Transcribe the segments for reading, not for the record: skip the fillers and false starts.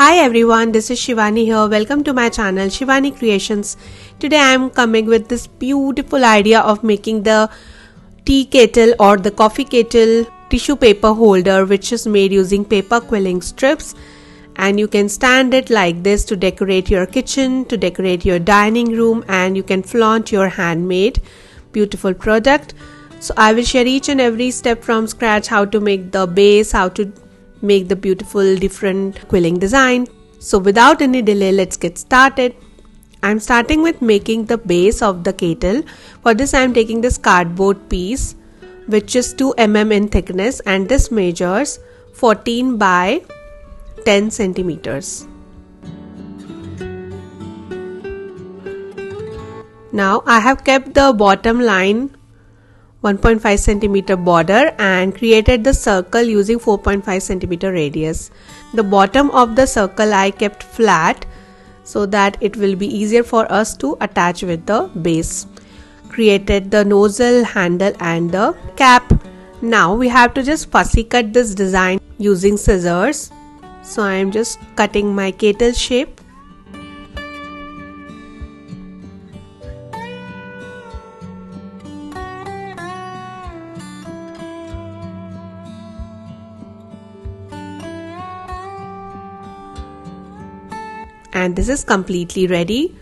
Hi everyone, this is Shivani here. Welcome to my channel Shivani Creations. Today I am coming with this beautiful idea of making the tea kettle or the coffee kettle tissue paper holder, which is made using paper quilling strips, and you can stand it like this to decorate your kitchen, to decorate your dining room, and you can flaunt your handmade beautiful product. So I will share each and every step from scratch, how to make the base, how to make the beautiful different quilling design. So without any delay, let's get started. I'm starting with making the base of the kettle. For this I'm taking this cardboard piece which is 2 mm in thickness, and this measures 14 by 10 centimeters. Now I have kept the bottom line 1.5 centimeter border and created the circle using 4.5 centimeter radius. The bottom of the circle I kept flat so that it will be easier for us to attach with the base. Created the nozzle, handle and the cap. Now we have to just fussy cut this design using scissors. So I am just cutting my kettle shape. And this is completely ready.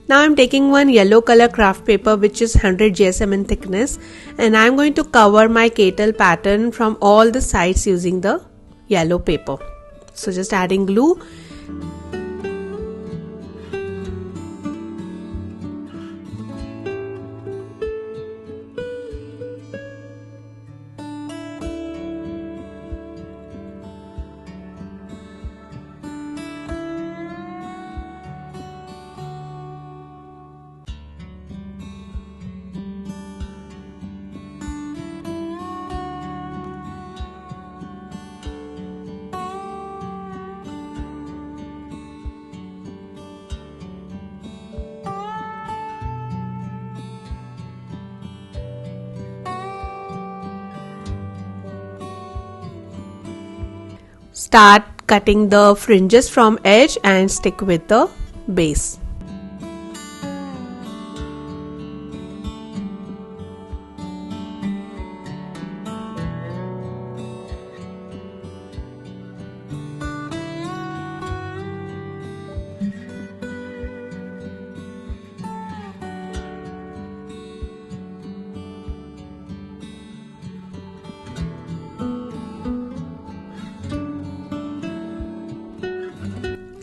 Now I'm taking one yellow color craft paper which is 100 GSM in thickness, and I'm going to cover my kettle pattern from all the sides using the yellow paper. So just adding glue. Start cutting the fringes from edge and stick with the base.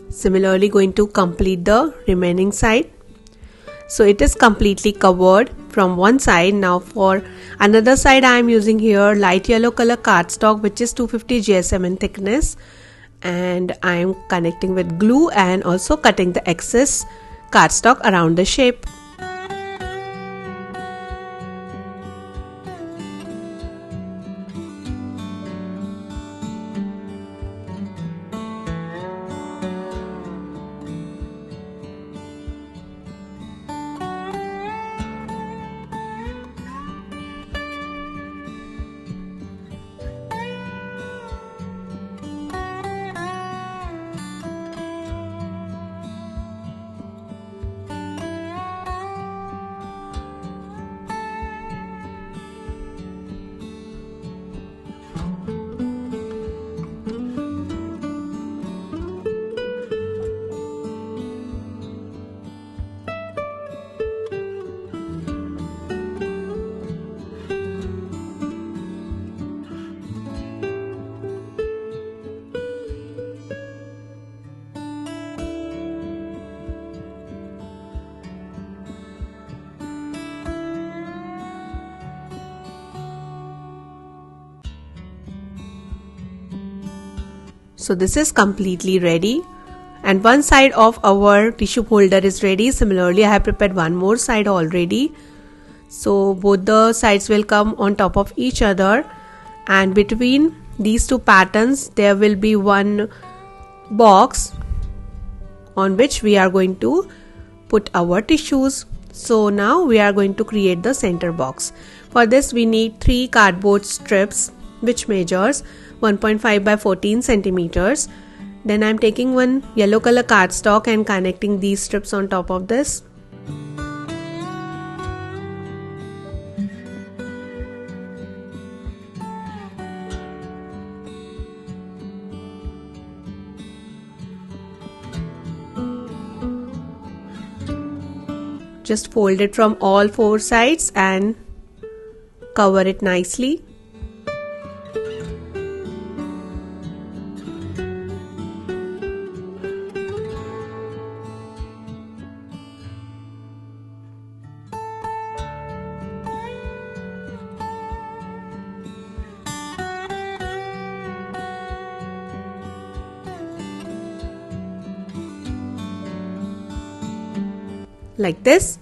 Similarly, going to complete the remaining side. So it is completely covered from one side. Now for another side I am using here light yellow color cardstock which is 250 GSM in thickness, and I am connecting with glue and also cutting the excess cardstock around the shape. So this is completely ready, and one side of our tissue holder is ready. Similarly, I have prepared one more side already. So both the sides will come on top of each other, and between these two patterns there will be one box on which we are going to put our tissues. So now we are going to create the center box. For this we need 3 cardboard strips which measures 1.5 by 14 centimeters. Then I'm taking one yellow color cardstock and connecting these strips on top of this. Just fold it from all four sides and cover it nicely. Like this.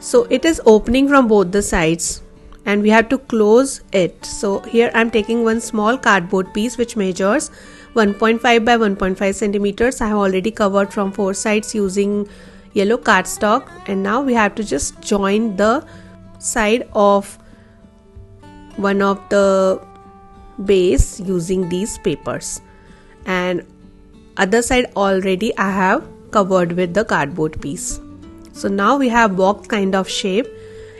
So it is opening from both the sides and we have to close it. So here I'm taking one small cardboard piece which measures 1.5 by 1.5 centimeters. I have already covered from four sides using yellow cardstock, and now we have to just join the side of one of the base using these papers, and other side already I have covered with the cardboard piece. So now we have box kind of shape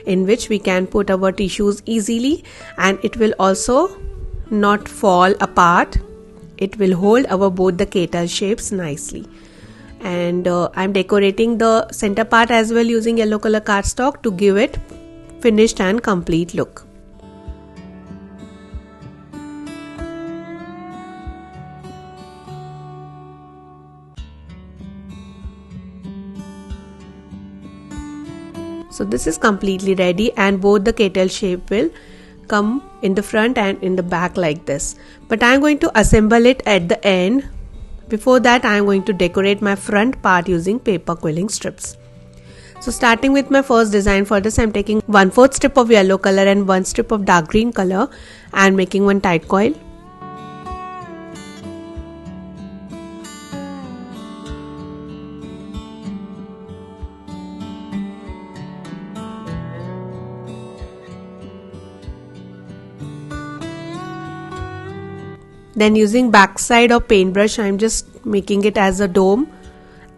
in which we can put our tissues easily, and it will also not fall apart. It will hold our both the kettle shapes nicely. And I'm decorating the center part as well using yellow color cardstock to give it finished and complete look. So this is completely ready, and both the kettle shape will come in the front and in the back like this. But I am going to assemble it at the end. Before that, I am going to decorate my front part using paper quilling strips. So starting with my first design, for this I am taking 1/4 strip of yellow color and 1 strip of dark green color and making one tight coil. Then using backside of paintbrush, I am just making it as a dome.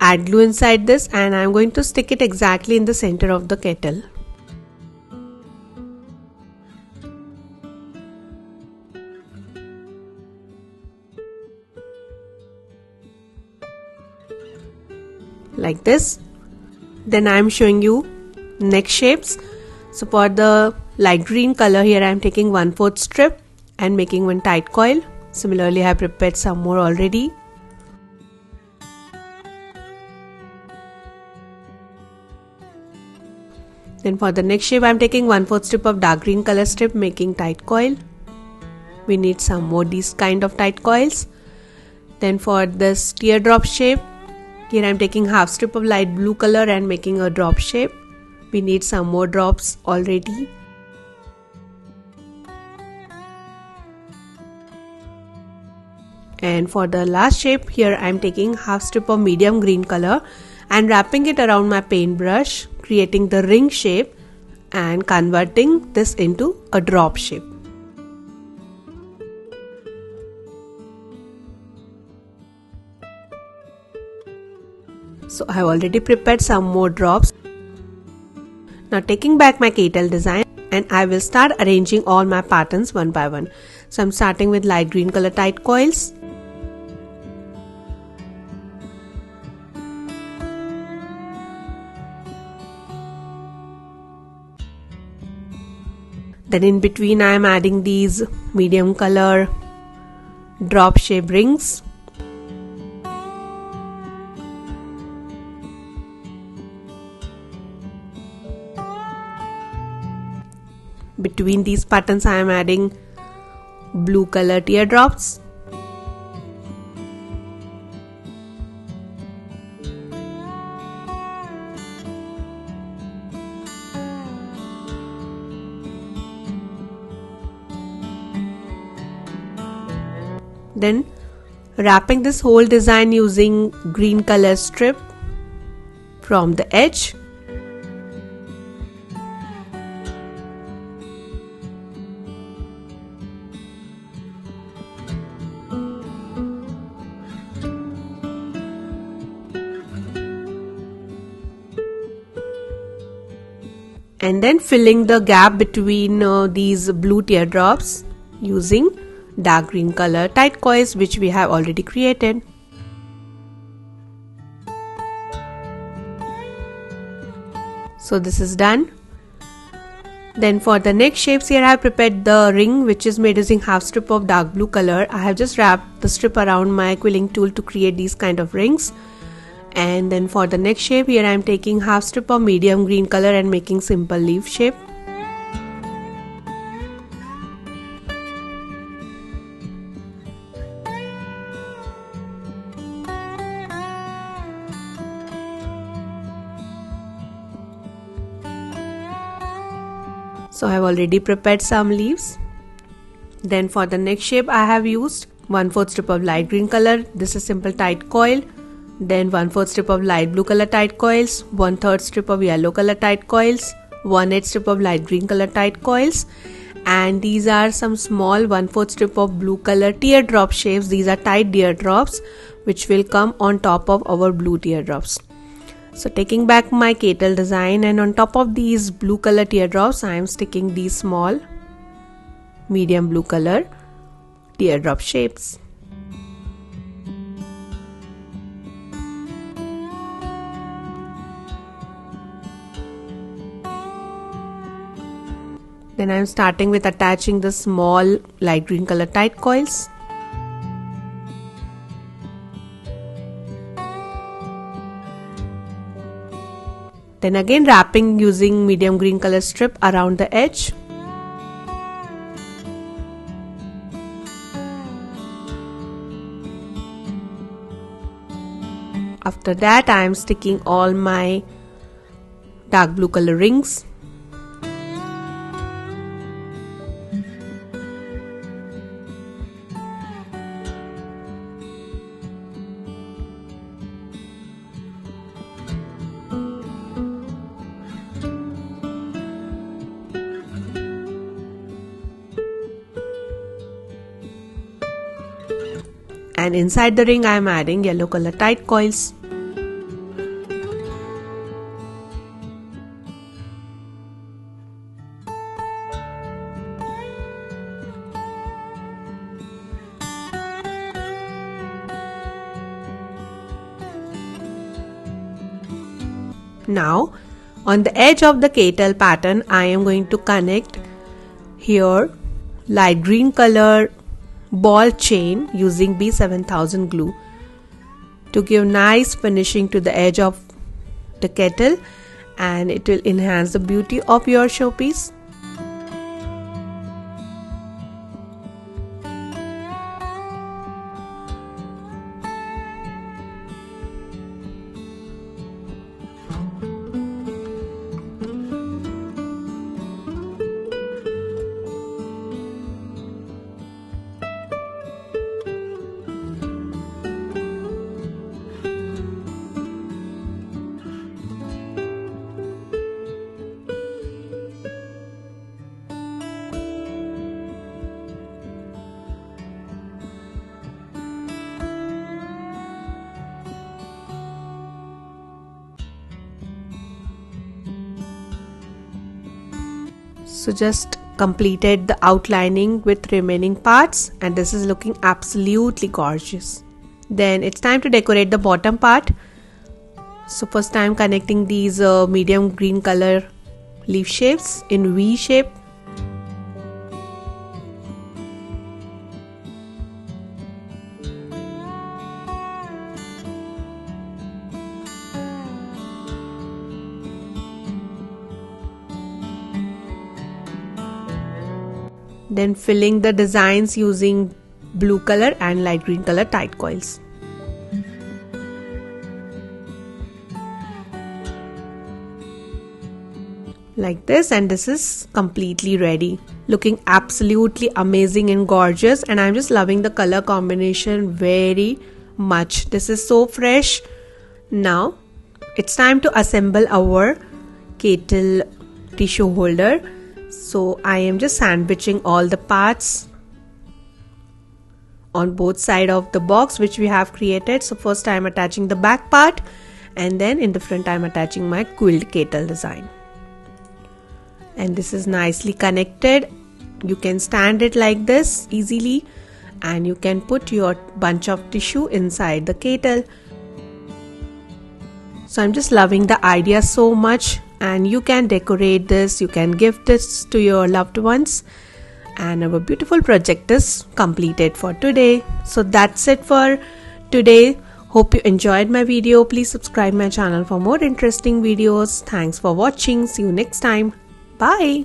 Add glue inside this and I am going to stick it exactly in the center of the kettle. Like this. Then I am showing you neck shapes. So for the light green color, here I am taking 1/4 strip and making one tight coil. Similarly, I have prepared some more already. Then for the next shape, I am taking 1/4 strip of dark green color strip, making tight coil. We need some more these kind of tight coils. Then for this teardrop shape, here I am taking half strip of light blue color and making a drop shape. We need some more drops already. And for the last shape, here I am taking half strip of medium green color and wrapping it around my paintbrush, creating the ring shape and converting this into a drop shape. So I have already prepared some more drops. Now taking back my kettle design, and I will start arranging all my patterns one by one. So I'm starting with light green color tight coils. Then in between I am adding these medium color drop shape rings. Between these patterns I am adding blue color teardrops. Then wrapping this whole design using green color strip from the edge. and then filling the gap between these blue teardrops using dark green color tight coils which we have already created. So this is done. Then for the next shapes, here I have prepared the ring which is made using half strip of dark blue color. I have just wrapped the strip around my quilling tool to create these kind of rings. And then for the next shape, here I am taking half strip of medium green color and making simple leaf shape. So I have already prepared some leaves. Then for the next shape, I have used 1/4 strip of light green color. This is simple tight coil. Then 1/4 strip of light blue color tight coils, 1/3 strip of yellow color tight coils, 1/8 strip of light green color tight coils, and these are some small 1/4 strip of blue color teardrop shapes. These are tight teardrops which will come on top of our blue teardrops. So taking back my kettle design, and on top of these blue color teardrops I am sticking these small medium blue color teardrop shapes. Then I am starting with attaching the small light green color tight coils. Then again wrapping using medium green color strip around the edge. After that I am sticking all my dark blue color rings. And inside the ring I am adding yellow color tight coils. Now on the edge of the kettle pattern I am going to connect here light green color ball chain using B7000 glue to give nice finishing to the edge of the kettle, and it will enhance the beauty of your showpiece. So just completed the outlining with remaining parts, and this is looking absolutely gorgeous. Then it's time to decorate the bottom part. So first I'm connecting these medium green color leaf shapes in V shape. Then filling the designs using blue color and light green color tight coils. Like this, and this is completely ready. Looking absolutely amazing and gorgeous, and I'm just loving the color combination very much. This is so fresh. Now it's time to assemble our kettle tissue holder. So I am just sandwiching all the parts on both sides of the box which we have created. So first I am attaching the back part, and then in the front I am attaching my quilled kettle design. and this is nicely connected. You can stand it like this easily, and you can put your bunch of tissue inside the kettle. So I'm just loving the idea so much, and you can decorate this, you can gift this to your loved ones, and our beautiful project is completed for today. So that's it for today. Hope you enjoyed my video. Please subscribe my channel for more interesting videos. Thanks for watching. See you next time. Bye.